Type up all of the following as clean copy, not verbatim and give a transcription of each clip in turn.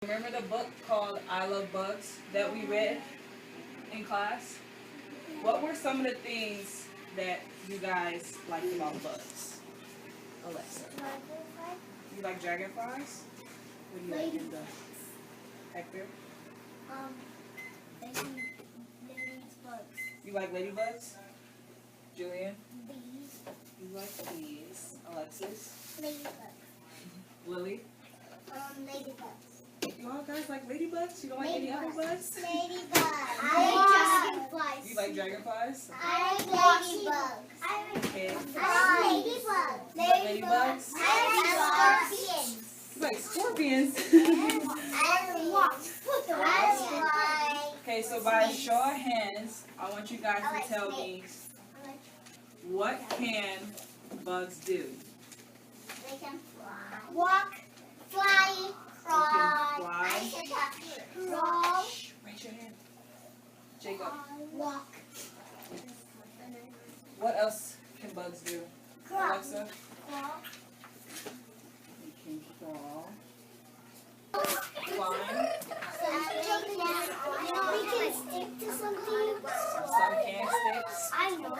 Remember the book called I Love Bugs that we read in class? What were some of the things that you guys liked about bugs? Alexa. You like dragonflies? What do you like in the Hector? Ladybugs. You like ladybugs? Julian? Bees. You like bees. Alexis? Ladybugs. Lily? Ladybugs. You all guys like ladybugs? You don't like any other bugs? Ladybugs. I like dragonflies. You like dragonflies? I like ladybugs. Okay. I like ladybugs. Ladybugs? I like scorpions. You like scorpions? Okay, so by show of hands, I want you guys to tell me, what can bugs do? They can fly. Walk, fly, crawl. fly. I said that. Crawl. Shh, raise your hand. Jacob, Walk. what else can bugs do? Crawl. Alexa? Crawl. They can crawl. Climb. We can stick to something. Some can sticks. I know.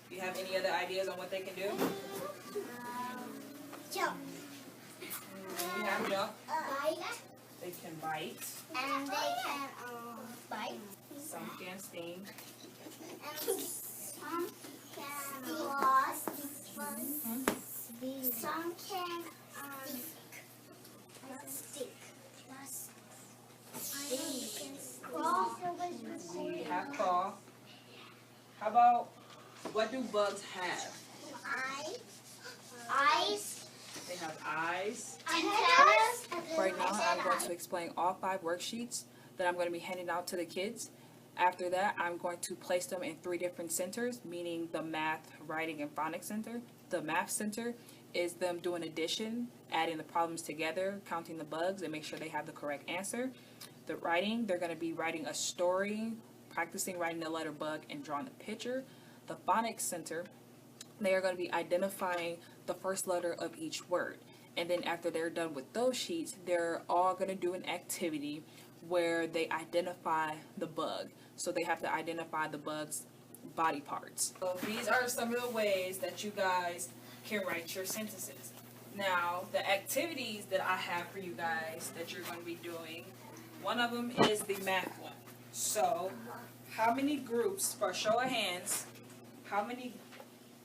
Do you have any other ideas on what they can do? Jump. You have jump. Bite. They can bite. And they can bite. Some can sting. And some can claws. Some can stick. Crawl. We have crawl. How about, what do bugs have? Eyes. They have eyes. Antennas. Right now, I'm going to explain all 5 worksheets that I'm going to be handing out to the kids. After that, I'm going to place them in 3 different centers, meaning the math, writing, and phonics center. The math center is them doing addition, adding the problems together, counting the bugs, and make sure they have the correct answer. The writing, they're going to be writing a story, practicing writing the letter bug, and drawing a picture. The phonics center, they are going to be identifying the first letter of each word. And then after they're done with those sheets, they're all going to do an activity where they identify the bug. So they have to identify the bug's body parts. So these are some of the ways that you guys can write your sentences. Now, the activities that I have for you guys that you're going to be doing, one of them is the math one. So, how many groups, for a show of hands, how many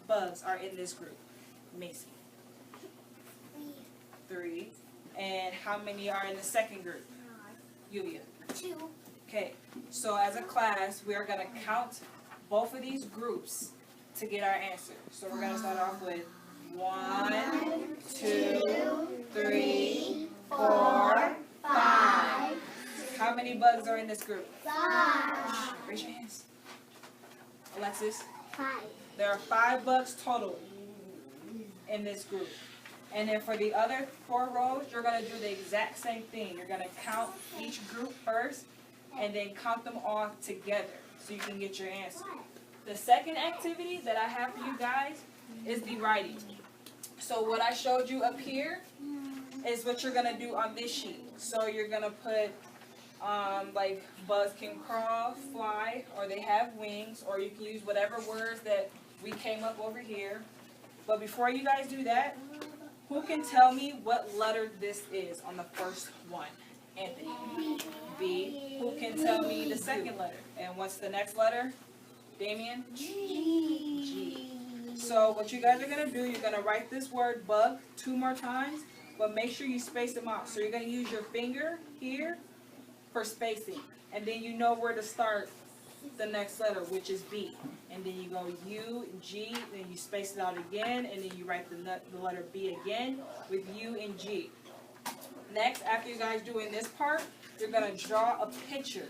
bugs are in this group? Macy? 3. And how many are in the second group? Yulia? 2. Okay, so as a class, we are going to count both of these groups to get our answer. So we're going to start off with 1, 2, 3, 4, 5. How many bugs are in this group? 5. Raise your hands. Alexis? 5. There are 5 bugs total in this group. And then for the other 4 rows, you're going to do the exact same thing. You're going to count each group first and then count them all together so you can get your answer. The second activity that I have for you guys is the writing. So what I showed you up here is what you're going to do on this sheet. So you're going to put like bugs can crawl, fly, or they have wings, or you can use whatever words that we came up over here. But before you guys do that, who can tell me what letter this is on the first one? Anthony. B. Who can tell me the second letter? And what's the next letter? Damien? G. So what you guys are going to do, you're going to write this word bug 2 more times, but make sure you space them out. So you're going to use your finger here for spacing. And then you know where to start the next letter, which is B. And then you go U, G, then you space it out again, and then you write the letter B again with U and G. Next, after you guys doing this part, you're going to draw a picture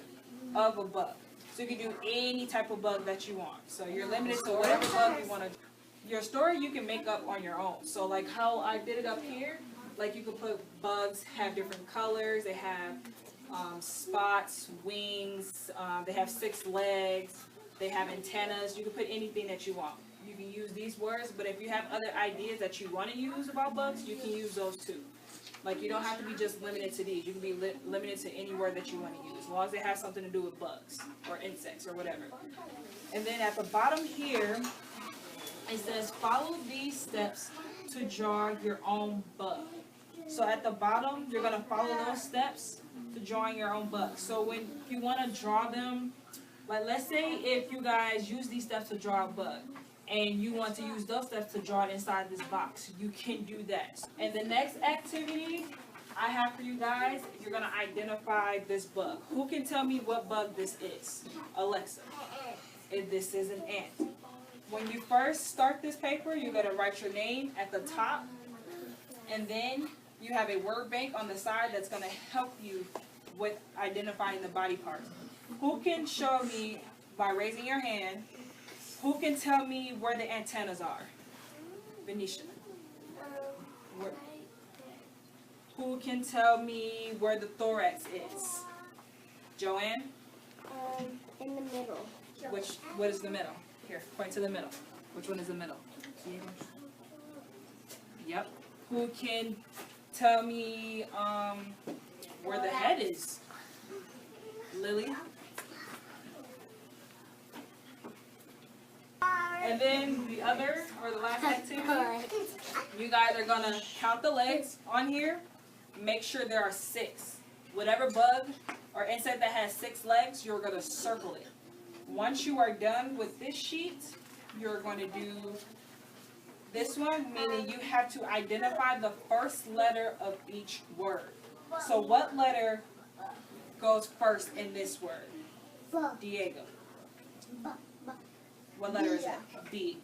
of a bug. So you can do any type of bug that you want. So you're limited to whatever bug you want to do. Your story you can make up on your own. So like how I did it up here, like you could put bugs have different colors. They have spots, wings, they have 6 legs, they have antennas. You can put anything that you want. You can use these words, but if you have other ideas that you want to use about bugs, you can use those too. Like, you don't have to be just limited to these. You can be limited to any word that you want to use, as long as it has something to do with bugs or insects or whatever. And then at the bottom here, it says, follow these steps to draw your own bug. So at the bottom, you're going to follow those steps to drawing your own bug. So when you want to draw them, like let's say if you guys use these steps to draw a bug, and you want to use those steps to draw it inside this box, you can do that. And the next activity I have for you guys, you're going to identify this bug. Who can tell me what bug this is? Alexa. This is an ant. When you first start this paper, you're going to write your name at the top, and then you have a word bank on the side that's going to help you with identifying the body parts. Who can show me, by raising your hand, who can tell me where the antennas are? Venetia. Who can tell me where the thorax is? Joanne? In the middle. What is the middle? Here, point to the middle. Which one is the middle? Yep. Who can tell me where the head is? Lily? And then the other, or the last activity, you guys are going to count the legs on here. Make sure there are 6. Whatever bug or insect that has 6 legs, you're going to circle it. Once you are done with this sheet, you're going to do this one, meaning you have to identify the first letter of each word. So what letter goes first in this word? Diego. What letter is that? B.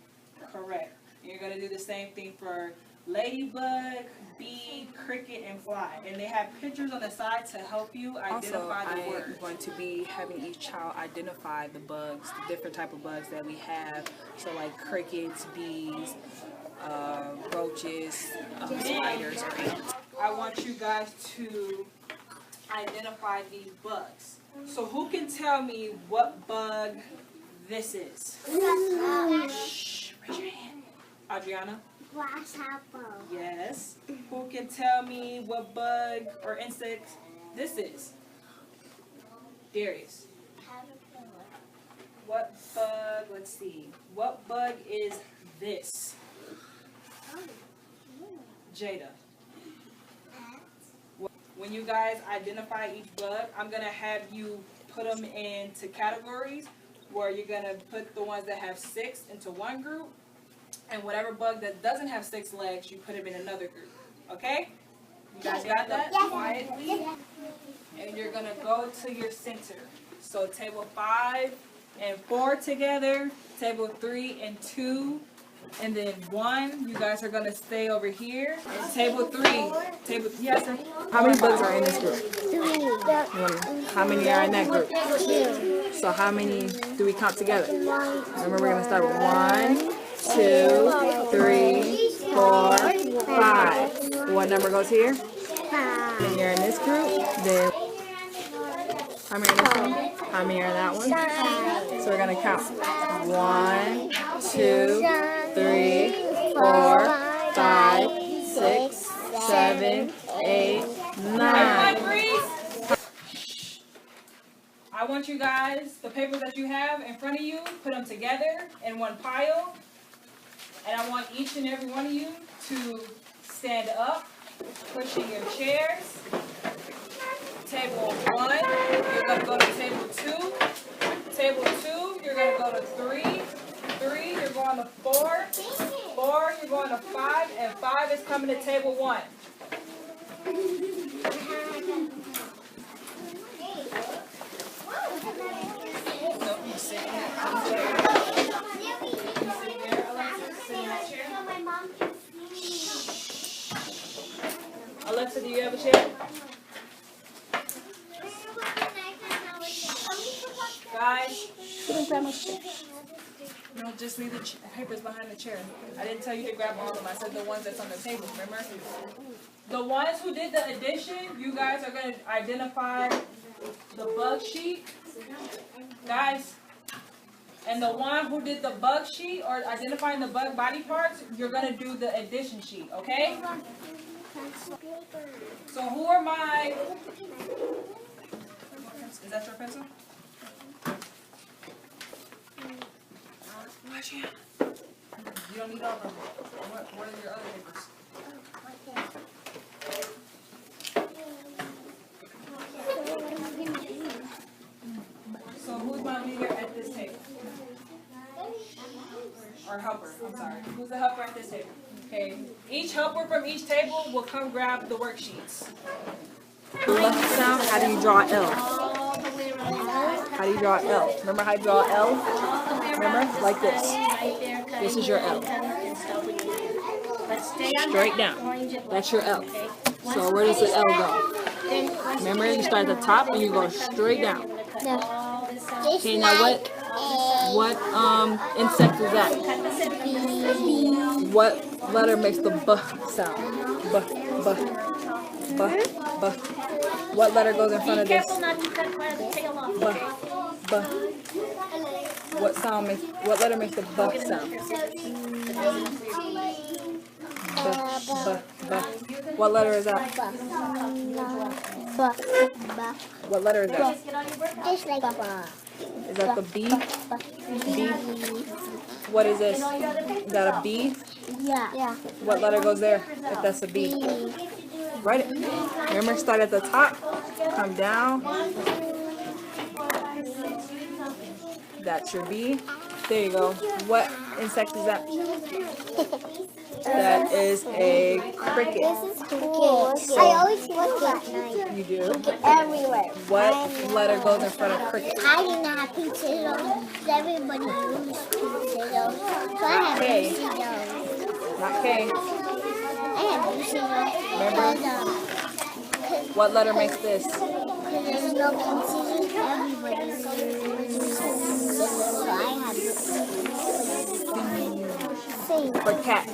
Correct. And you're going to do the same thing for ladybug, bee, cricket, and fly. And they have pictures on the side to help you identify the word. I'm going to be having each child identify the bugs, the different type of bugs that we have. So like crickets, bees, roaches, spiders, or ants. I want you guys to identify these bugs. So who can tell me what bug this is? Shh, raise your hand. Adriana? Grasshopper. Yes. Who can tell me what bug or insect this is? Darius. What bug, let's see. What bug is this? Jada. When you guys identify each bug, I'm going to have you put them into categories where you're going to put the ones that have 6 into one group, and whatever bug that doesn't have 6 legs, you put them in another group. Okay? You guys got that? Quietly. And you're going to go to your center. So table 5 and 4 together, table 3 and 2, and then 1. You guys are going to stay over here. And table 3. Yes, sir. How many bugs are in this group? How many are in that group? 2. So how many do we count together? Remember, we're going to start with 1, 2, 3, 4, 5. What number goes here? 5. Then you're in this group. Then how many are in this one? How many are in that one? 5. So we're going to count 1, 2, 3, 4, 5, 6, 7, 8, 9. Everyone breathe. I want you guys, the papers that you have in front of you, put them together in one pile. And I want each and every one of you to stand up, pushing your chairs. Table 1, you're going to go to table 2. Table 2, you're going to go to 3. 3, you're going to 4. 4, you're going to 5. And 5 is coming to table 1. So you sit there. Alexa, do you have a chair? Guys, no, just leave the papers behind the chair. I didn't tell you to grab all of them. I said the ones that's on the table, remember? The ones who did the addition, you guys are going to identify the bug sheet. Guys, And the one who did the bug sheet or identifying the bug body parts, you're gonna do the addition sheet, okay? So who are my, is that your pencil? You don't need all of them. What are your other papers? So who's my leader at this table? Or helper, I'm sorry. Who's the helper at this table? Okay, each helper from each table will come grab the worksheets. Left sound, how do you draw L? How do you draw L? Remember how you draw L? Remember? Like this. This is your L. Straight down. That's your L. So where does the L go? Remember, you start at the top and you go straight down. Okay, now what insect is that? What letter makes the B sound? B, B, B, B. What letter goes in front of this? B, B. What letter makes the B sound? B, B, B. What letter is that? What letter is that? Just like Is that the B? B. What is this? Is that a B? yeah. What letter goes there if that's a B? Write it. Remember, start at the top, come down. That's your B. There you go. What insect is that? That is a cricket. This is cool. I always look at night. You do? Everywhere. What letter goes in front of cricket? I did not have potatoes. Everybody uses potatoes. So I have K. potatoes. Not K. I have potatoes. Remember? What letter makes this? Because there's no potatoes. Everybody uses so I have For cat.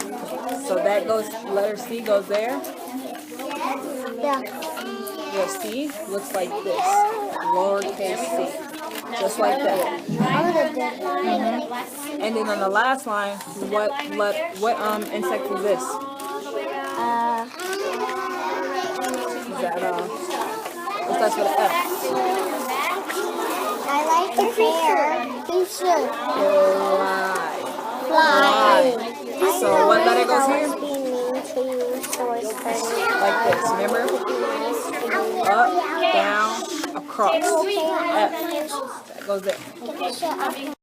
So that goes, letter C goes there. Yeah. Your C looks like this. Lowercase c. Just like that. And then on the last line, what insect is this? Is that what starts with an F? I like the hair. Fisher. Fly. So what letter goes here? Like this, remember? Up, down, across. F. That goes there.